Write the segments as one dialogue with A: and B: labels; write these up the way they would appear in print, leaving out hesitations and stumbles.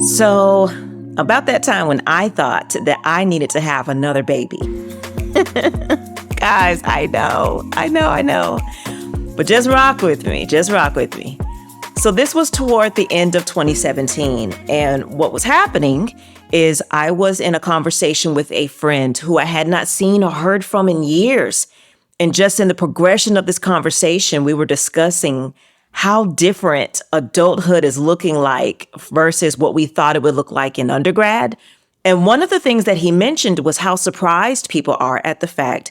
A: So, about that time when I thought that I needed to have another baby. Guys, I know. But just rock with me. So this was toward the end of 2017. And what was happening is I was in a conversation with a friend who I had not seen or heard from in years. And just in the progression of this conversation, we were discussing how different adulthood is looking like versus what we thought it would look like in undergrad. And one of the things that he mentioned was how surprised people are at the fact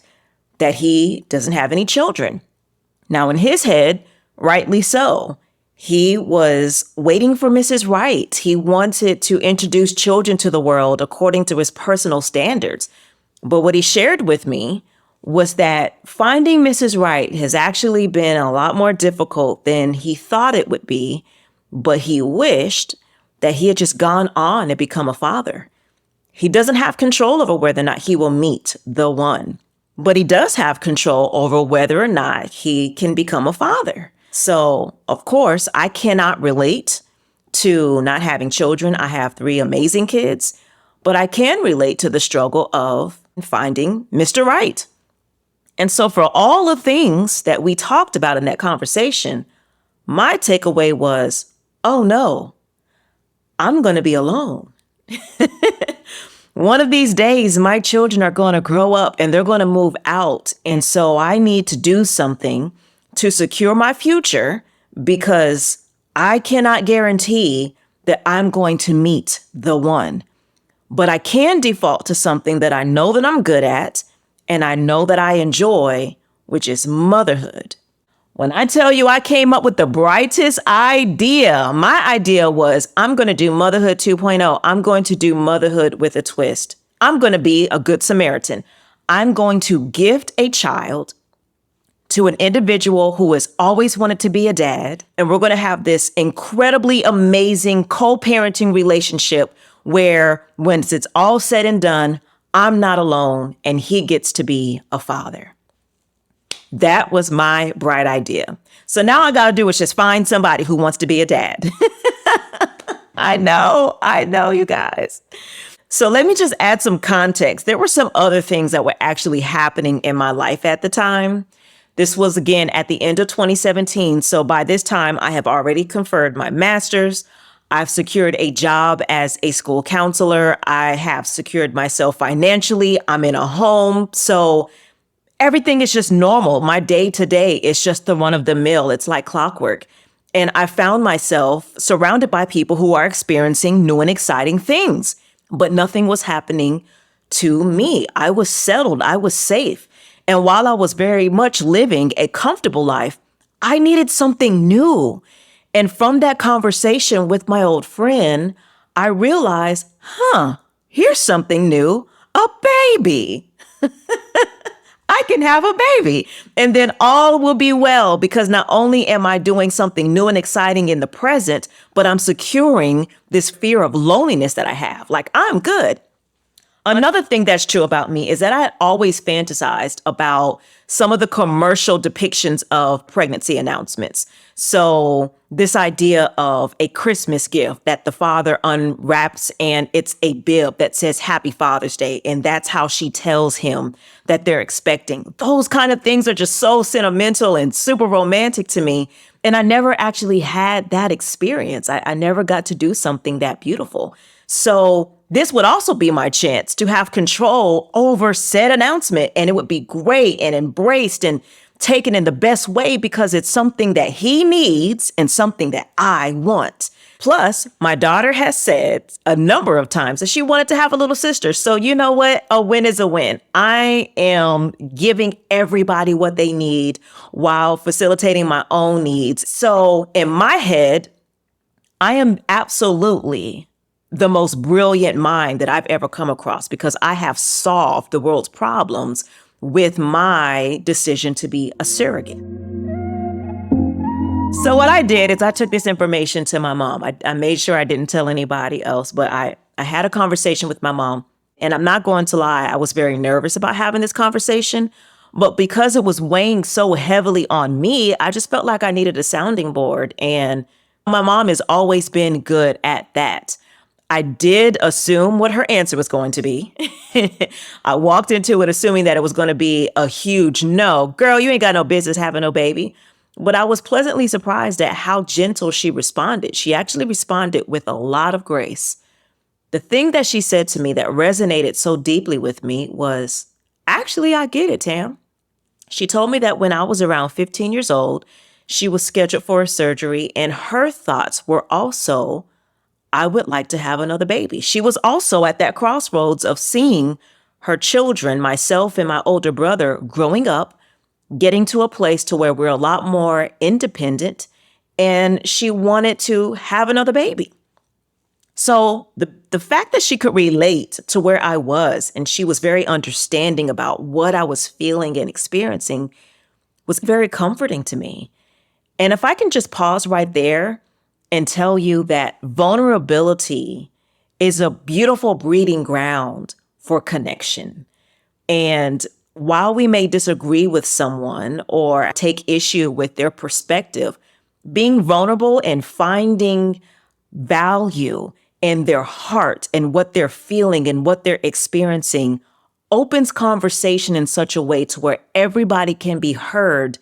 A: that he doesn't have any children. Now, in his head, rightly so, he was waiting for Mrs. Right. He wanted to introduce children to the world according to his personal standards. But what he shared with me was that finding Mrs. Right has actually been a lot more difficult than he thought it would be, but he wished that he had just gone on and become a father. He doesn't have control over whether or not he will meet the one, but he does have control over whether or not he can become a father. So, of course, I cannot relate to not having children. I have 3 amazing kids, but I can relate to the struggle of finding Mr. Right. And so for all the things that we talked about in that conversation, my takeaway was, oh no, I'm going to be alone. One of these days, my children are going to grow up and they're going to move out. And so I need to do something to secure my future because I cannot guarantee that I'm going to meet the one. But I can default to something that I know that I'm good at and I know that I enjoy, which is motherhood. When I tell you I came up with the brightest idea, my idea was I'm going to do motherhood 2.0. I'm going to do motherhood with a twist. I'm going to be a good Samaritan. I'm going to gift a child to an individual who has always wanted to be a dad. And we're going to have this incredibly amazing co-parenting relationship where when it's all said and done, I'm not alone and he gets to be a father. That was my bright idea. So now I got to do is just find somebody who wants to be a dad. I know, you guys. So let me just add some context. There were some other things that were actually happening in my life at the time. This was, again, at the end of 2017. So by this time, I have already conferred my master's. I've secured a job as a school counselor. I have secured myself financially. I'm in a home. So everything is just normal. My day to day is just the run of the mill. It's like clockwork. And I found myself surrounded by people who are experiencing new and exciting things, but nothing was happening to me. I was settled. I was safe. And while I was very much living a comfortable life, I needed something new. And from that conversation with my old friend, I realized, here's something new, a baby. I can have a baby and then all will be well because not only am I doing something new and exciting in the present, but I'm securing this fear of loneliness that I have. Like, I'm good. Another thing that's true about me is that I had always fantasized about some of the commercial depictions of pregnancy announcements. So this idea of a Christmas gift that the father unwraps and it's a bib that says Happy Father's Day. And that's how she tells him that they're expecting. Those kind of things are just so sentimental and super romantic to me. And I never actually had that experience. I never got to do something that beautiful. So this would also be my chance to have control over said announcement. And it would be great and embraced and taken in the best way because it's something that he needs and something that I want. Plus, my daughter has said a number of times that she wanted to have a little sister. So you know what? A win is a win. I am giving everybody what they need while facilitating my own needs. So in my head, I am absolutely the most brilliant mind that I've ever come across because I have solved the world's problems with my decision to be a surrogate. So what I did is I took this information to my mom. I made sure I didn't tell anybody else, but I had a conversation with my mom. And I'm not going to lie, I was very nervous about having this conversation. But because it was weighing so heavily on me, I just felt like I needed a sounding board. And my mom has always been good at that. I did assume what her answer was going to be. I walked into it assuming that it was going to be a huge no. Girl, you ain't got no business having no baby. But I was pleasantly surprised at how gentle she responded. She actually responded with a lot of grace. The thing that she said to me that resonated so deeply with me was, actually, I get it, Tam. She told me that when I was around 15 years old, she was scheduled for a surgery, and her thoughts were also, I would like to have another baby. She was also at that crossroads of seeing her children, myself and my older brother, growing up, getting to a place to where we're a lot more independent, and she wanted to have another baby. So the fact that she could relate to where I was and she was very understanding about what I was feeling and experiencing was very comforting to me. And if I can just pause right there and tell you that vulnerability is a beautiful breeding ground for connection. And while we may disagree with someone or take issue with their perspective, being vulnerable and finding value in their heart and what they're feeling and what they're experiencing opens conversation in such a way to where everybody can be heard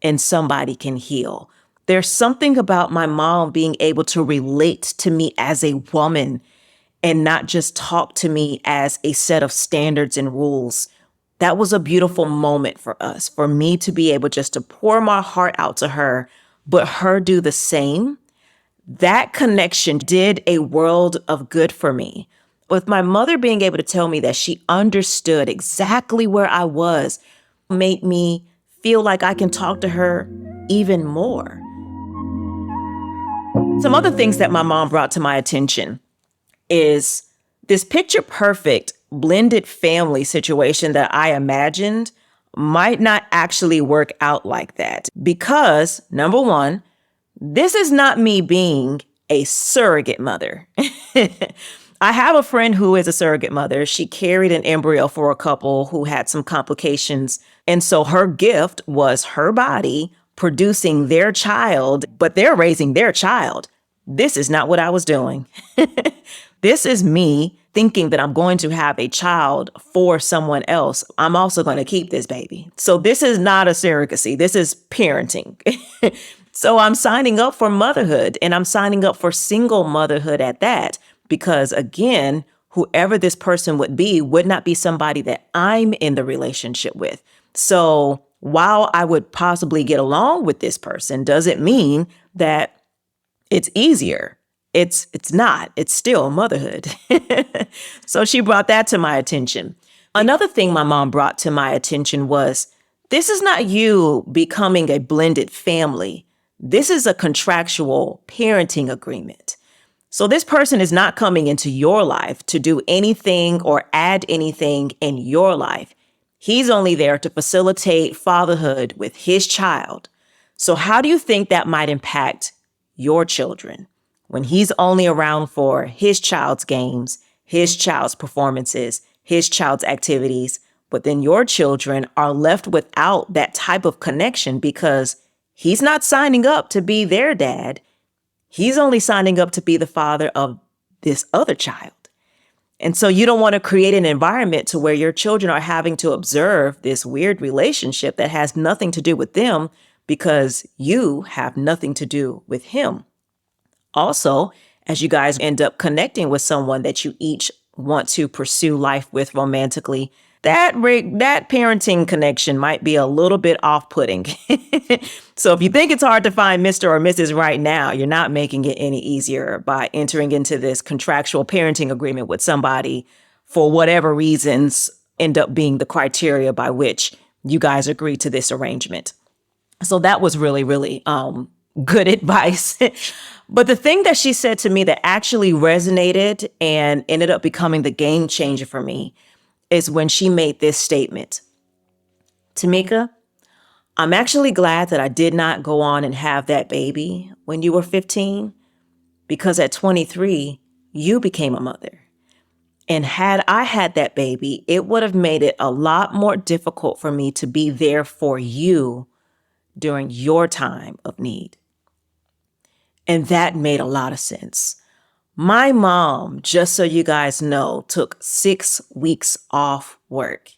A: and somebody can heal. There's something about my mom being able to relate to me as a woman and not just talk to me as a set of standards and rules. That was a beautiful moment for us, for me to be able just to pour my heart out to her, but her do the same. That connection did a world of good for me. With my mother being able to tell me that she understood exactly where I was, made me feel like I can talk to her even more. Some other things that my mom brought to my attention is this picture perfect blended family situation that I imagined might not actually work out like that. Because, number one, this is not me being a surrogate mother. I have a friend who is a surrogate mother. She carried an embryo for a couple who had some complications. And so her gift was her body producing their child, but they're raising their child. This is not what I was doing. This is me thinking that I'm going to have a child for someone else. I'm also going to keep this baby. So this is not a surrogacy. This is parenting. So I'm signing up for motherhood, and I'm signing up for single motherhood at that, because again, whoever this person would not be somebody that I'm in the relationship with. So while I would possibly get along with this person, doesn't mean that it's easier. It's not. It's still motherhood. So she brought that to my attention. Another thing my mom brought to my attention was, this is not you becoming a blended family. This is a contractual parenting agreement. So this person is not coming into your life to do anything or add anything in your life. He's only there to facilitate fatherhood with his child. So how do you think that might impact your children when he's only around for his child's games, his child's performances, his child's activities, but then your children are left without that type of connection because he's not signing up to be their dad. He's only signing up to be the father of this other child. And so you don't want to create an environment to where your children are having to observe this weird relationship that has nothing to do with them because you have nothing to do with him. Also, as you guys end up connecting with someone that you each want to pursue life with romantically, that parenting connection might be a little bit off-putting. So if you think it's hard to find Mr. or Mrs. right now, you're not making it any easier by entering into this contractual parenting agreement with somebody for whatever reasons end up being the criteria by which you guys agree to this arrangement. So that was really, really good advice. But the thing that she said to me that actually resonated and ended up becoming the game changer for me is when she made this statement. Tamika, I'm actually glad that I did not go on and have that baby when you were 15, because at 23, you became a mother. And had I had that baby, it would have made it a lot more difficult for me to be there for you during your time of need. And that made a lot of sense. My mom, just so you guys know, took 6 weeks off work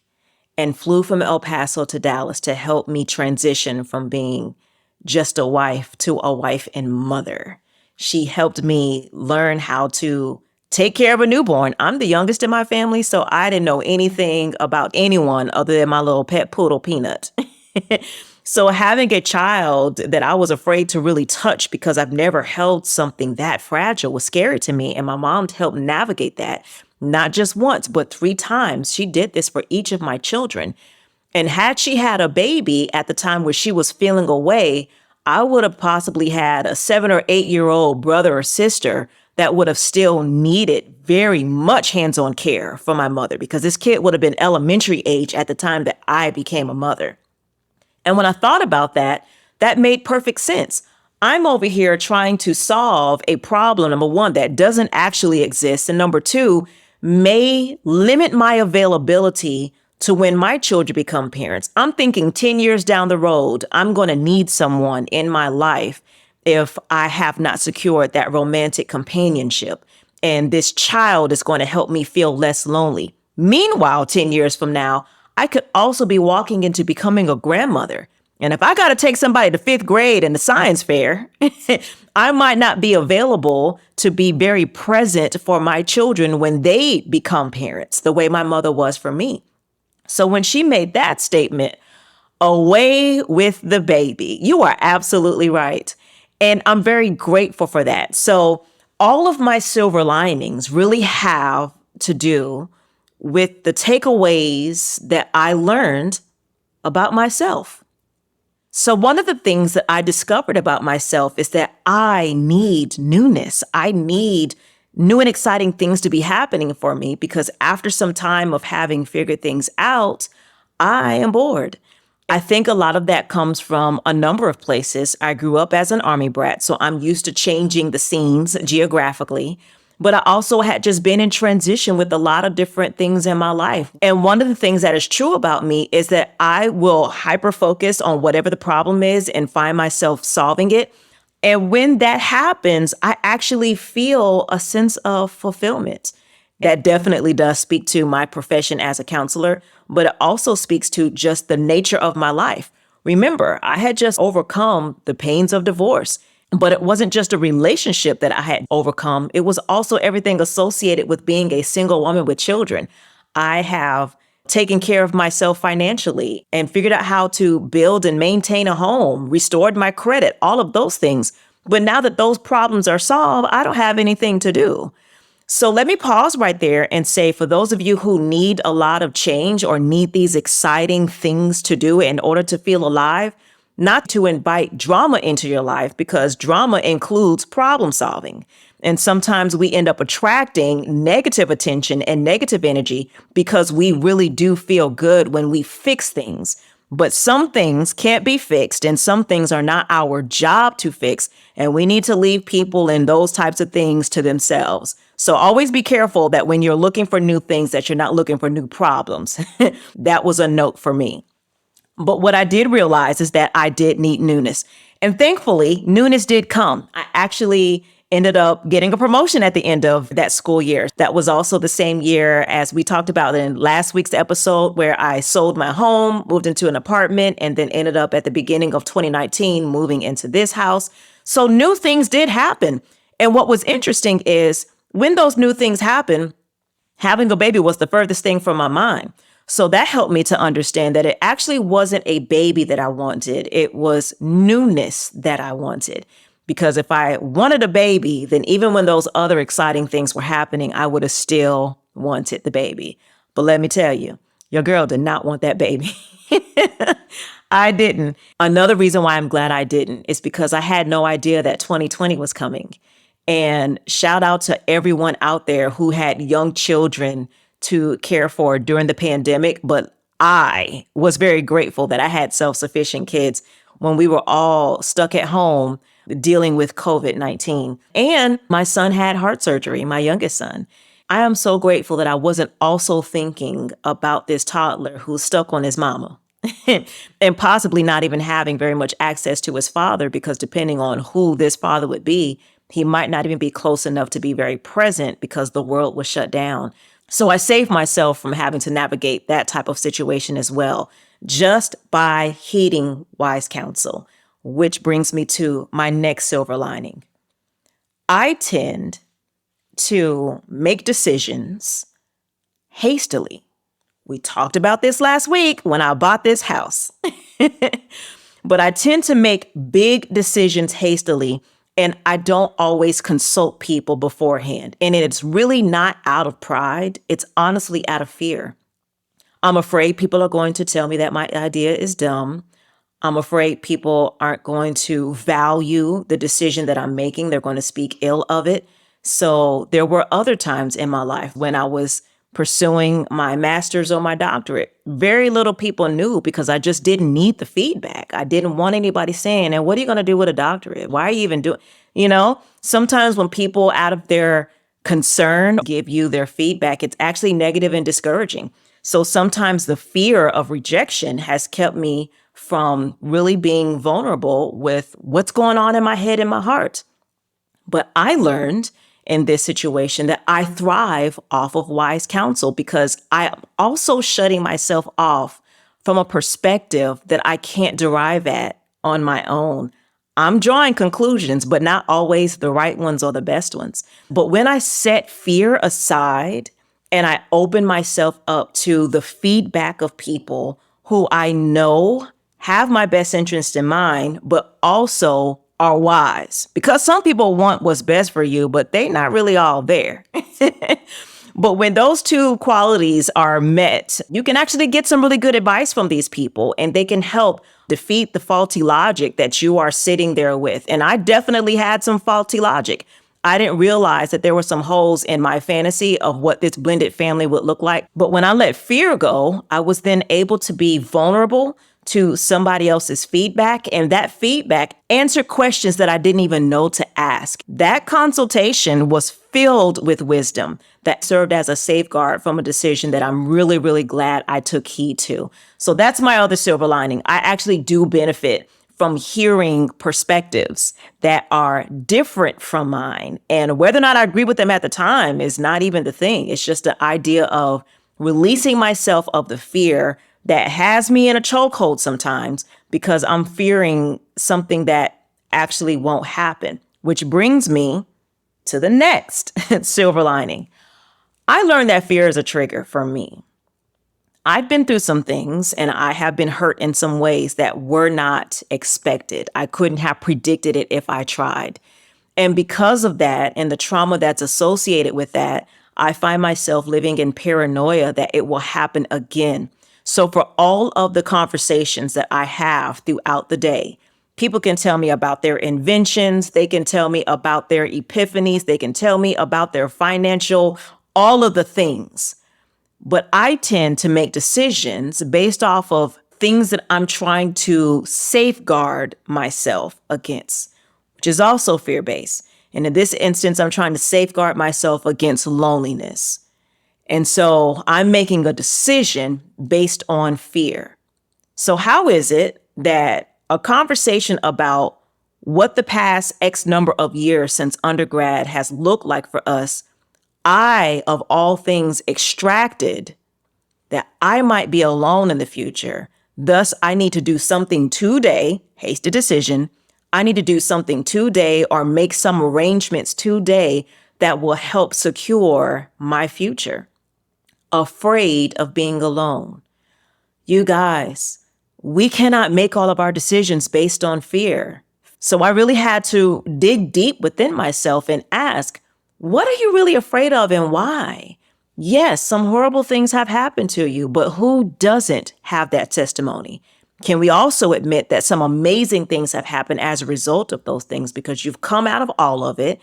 A: and flew from El Paso to Dallas to help me transition from being just a wife to a wife and mother. She helped me learn how to take care of a newborn. I'm the youngest in my family, so I didn't know anything about anyone other than my little pet poodle Peanut. So having a child that I was afraid to really touch because I've never held something that fragile was scary to me. And my mom helped navigate that, not just once, but 3 times. She did this for each of my children. And had she had a baby at the time where she was feeling away, I would have possibly had a 7 or 8 year old brother or sister that would have still needed very much hands-on care from my mother, because this kid would have been elementary age at the time that I became a mother. And when I thought about that, that made perfect sense. I'm over here trying to solve a problem, number one, that doesn't actually exist. And number two, may limit my availability to when my children become parents. I'm thinking 10 years down the road, I'm going to need someone in my life if I have not secured that romantic companionship. And this child is going to help me feel less lonely. Meanwhile, 10 years from now, I could also be walking into becoming a grandmother. And if I got to take somebody to 5th grade in the science fair, I might not be available to be very present for my children when they become parents, the way my mother was for me. So when she made that statement, away with the baby, you are absolutely right. And I'm very grateful for that. So all of my silver linings really have to do with the takeaways that I learned about myself. So one of the things that I discovered about myself is that I need newness. I need new and exciting things to be happening for me, because after some time of having figured things out, I am bored. I think a lot of that comes from a number of places. I grew up as an Army brat, so I'm used to changing the scenes geographically. But I also had just been in transition with a lot of different things in my life. And one of the things that is true about me is that I will hyper focus on whatever the problem is and find myself solving it. And when that happens, I actually feel a sense of fulfillment. That definitely does speak to my profession as a counselor, but it also speaks to just the nature of my life. Remember, I had just overcome the pains of divorce. But it wasn't just a relationship that I had overcome. It was also everything associated with being a single woman with children. I have taken care of myself financially and figured out how to build and maintain a home, restored my credit, all of those things. But now that those problems are solved, I don't have anything to do. So let me pause right there and say, for those of you who need a lot of change or need these exciting things to do in order to feel alive, not to invite drama into your life, because drama includes problem solving. And sometimes we end up attracting negative attention and negative energy because we really do feel good when we fix things. But some things can't be fixed, and some things are not our job to fix. And we need to leave people and those types of things to themselves. So always be careful that when you're looking for new things, that you're not looking for new problems. That was a note for me. But what I did realize is that I did need newness. And thankfully, newness did come. I actually ended up getting a promotion at the end of that school year. That was also the same year as we talked about in last week's episode, where I sold my home, moved into an apartment, and then ended up at the beginning of 2019 moving into this house. So new things did happen. And what was interesting is when those new things happened, having a baby was the furthest thing from my mind. So that helped me to understand that it actually wasn't a baby that I wanted. It was newness that I wanted. Because if I wanted a baby, then even when those other exciting things were happening, I would have still wanted the baby. But let me tell you, your girl did not want that baby. I didn't. Another reason why I'm glad I didn't is because I had no idea that 2020 was coming. And shout out to everyone out there who had young children to care for during the pandemic. But I was very grateful that I had self-sufficient kids when we were all stuck at home dealing with COVID-19. And my son had heart surgery, my youngest son. I am so grateful that I wasn't also thinking about this toddler who's stuck on his mama and possibly not even having very much access to his father, because depending on who this father would be, He might not even be close enough to be very present because the world was shut down. So I saved myself from having to navigate that type of situation as well, just by heeding wise counsel, which brings me to my next silver lining. I tend to make decisions hastily. We talked about this last week when I bought this house. But I tend to make big decisions hastily, and I don't always consult people beforehand. And it's really not out of pride. It's honestly out of fear. I'm afraid people are going to tell me that my idea is dumb. I'm afraid people aren't going to value the decision that I'm making. They're going to speak ill of it. So there were other times in my life when I was pursuing my master's or my doctorate. Very little people knew because I just didn't need the feedback. I didn't want anybody saying, and what are you going to do with a doctorate? Why are you even doing, sometimes when people out of their concern give you their feedback, it's actually negative and discouraging. So sometimes the fear of rejection has kept me from really being vulnerable with what's going on in my head and my heart. But I learned in this situation that I thrive off of wise counsel because I am also shutting myself off from a perspective that I can't derive at on my own. I'm drawing conclusions, but not always the right ones or the best ones. But when I set fear aside and I open myself up to the feedback of people who I know have my best interest in mind, but also are wise, because some people want what's best for you, but they're not really all there. But when those two qualities are met, you can actually get some really good advice from these people, and they can help defeat the faulty logic that you are sitting there with. And I definitely had some faulty logic. I didn't realize that there were some holes in my fantasy of what this blended family would look like. But when I let fear go, I was then able to be vulnerable to somebody else's feedback, and that feedback answered questions that I didn't even know to ask. That consultation was filled with wisdom that served as a safeguard from a decision that I'm really, really glad I took heed to. So that's my other silver lining. I actually do benefit from hearing perspectives that are different from mine. And whether or not I agree with them at the time is not even the thing. It's just the idea of releasing myself of the fear that has me in a chokehold sometimes because I'm fearing something that actually won't happen, which brings me to the next silver lining. I learned that fear is a trigger for me. I've been through some things and I have been hurt in some ways that were not expected. I couldn't have predicted it if I tried. And because of that and the trauma that's associated with that, I find myself living in paranoia that it will happen again. So for all of the conversations that I have throughout the day, people can tell me about their inventions. They can tell me about their epiphanies. They can tell me about their financial, all of the things. But I tend to make decisions based off of things that I'm trying to safeguard myself against, which is also fear-based. And in this instance, I'm trying to safeguard myself against loneliness. And so I'm making a decision based on fear. So how is it that a conversation about what the past X number of years since undergrad has looked like for us, I, of all things, extracted that I might be alone in the future. Thus, I need to do something today, hasty decision. I need to do something today or make some arrangements today that will help secure my future. Afraid of being alone. You guys, we cannot make all of our decisions based on fear. So I really had to dig deep within myself and ask, what are you really afraid of and why? Yes, some horrible things have happened to you, but who doesn't have that testimony? Can we also admit that some amazing things have happened as a result of those things because you've come out of all of it?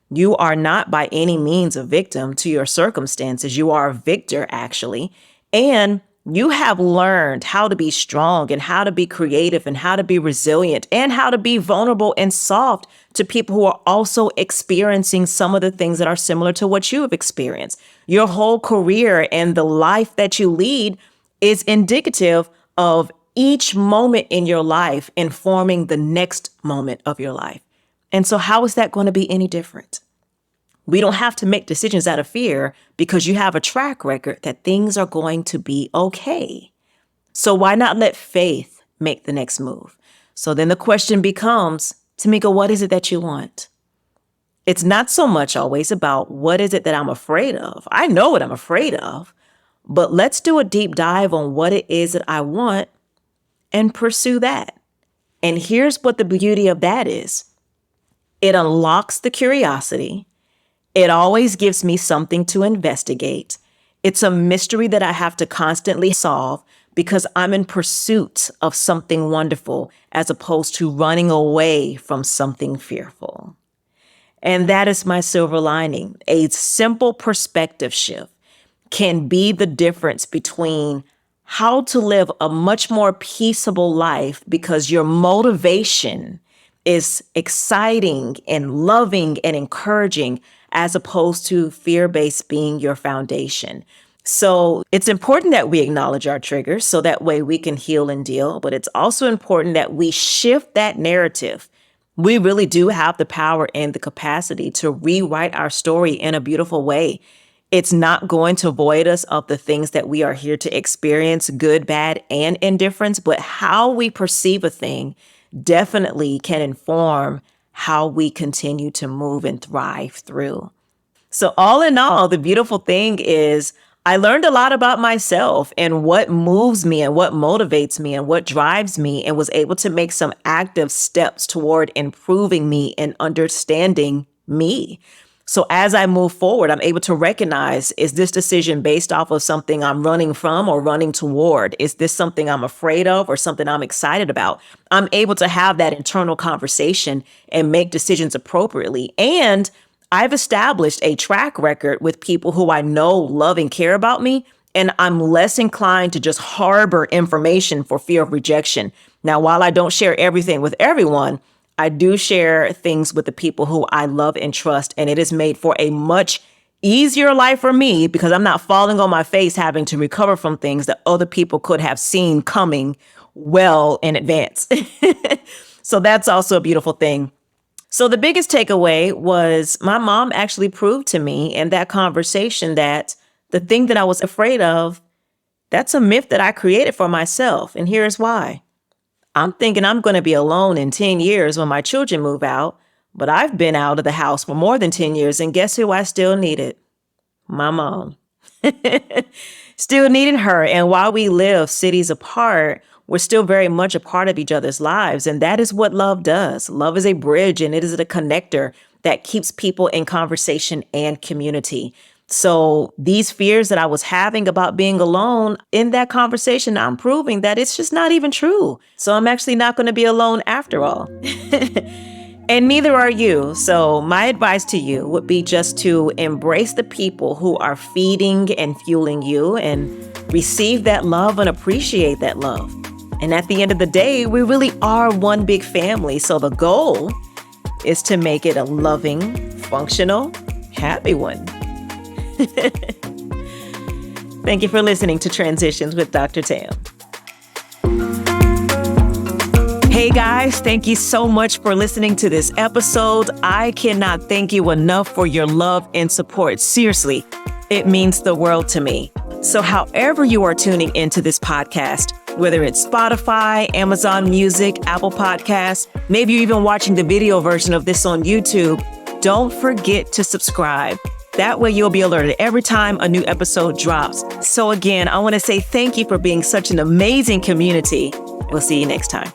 A: You are not by any means a victim to your circumstances. You are a victor, actually. And you have learned how to be strong and how to be creative and how to be resilient and how to be vulnerable and soft to people who are also experiencing some of the things that are similar to what you have experienced. Your whole career and the life that you lead is indicative of each moment in your life informing the next moment of your life. And so how is that going to be any different? We don't have to make decisions out of fear because you have a track record that things are going to be okay. So why not let faith make the next move? So then the question becomes, Tamika, what is it that you want? It's not so much always about what is it that I'm afraid of. I know what I'm afraid of, but let's do a deep dive on what it is that I want and pursue that. And here's what the beauty of that is. It unlocks the curiosity. It always gives me something to investigate. It's a mystery that I have to constantly solve because I'm in pursuit of something wonderful as opposed to running away from something fearful. And that is my silver lining. A simple perspective shift can be the difference between how to live a much more peaceable life because your motivation is exciting and loving and encouraging as opposed to fear-based being your foundation. So it's important that we acknowledge our triggers so that way we can heal and deal, but it's also important that we shift that narrative. We really do have the power and the capacity to rewrite our story in a beautiful way. It's not going to void us of the things that we are here to experience, good, bad, and indifference, but how we perceive a thing definitely can inform how we continue to move and thrive through. So all in all, the beautiful thing is I learned a lot about myself and what moves me and what motivates me and what drives me, and was able to make some active steps toward improving me and understanding me. So as I move forward, I'm able to recognize, is this decision based off of something I'm running from or running toward? Is this something I'm afraid of or something I'm excited about? I'm able to have that internal conversation and make decisions appropriately. And I've established a track record with people who I know, love, and care about me, and I'm less inclined to just harbor information for fear of rejection. Now, while I don't share everything with everyone, I do share things with the people who I love and trust, and it is made for a much easier life for me because I'm not falling on my face having to recover from things that other people could have seen coming well in advance. So that's also a beautiful thing. So the biggest takeaway was my mom actually proved to me in that conversation that the thing that I was afraid of, that's a myth that I created for myself. And here's why. I'm thinking I'm going to be alone in 10 years when my children move out, but I've been out of the house for more than 10 years, and guess who I still needed? My mom. Still needed her, and while we live cities apart, we're still very much a part of each other's lives, and that is what love does. Love is a bridge, and it is a connector that keeps people in conversation and community. So these fears that I was having about being alone, in that conversation, I'm proving that it's just not even true. So I'm actually not going to be alone after all. And neither are you. So my advice to you would be just to embrace the people who are feeding and fueling you and receive that love and appreciate that love. And at the end of the day, we really are one big family. So the goal is to make it a loving, functional, happy one. Thank you for listening to Transitions with Dr. Tam. Hey guys, thank you so much for listening to this episode. I cannot thank you enough for your love and support. Seriously, it means the world to me. So however you are tuning into this podcast, whether it's Spotify, Amazon Music, Apple Podcasts, maybe you're even watching the video version of this on YouTube, don't forget to subscribe. That way you'll be alerted every time a new episode drops. So again, I want to say thank you for being such an amazing community. We'll see you next time.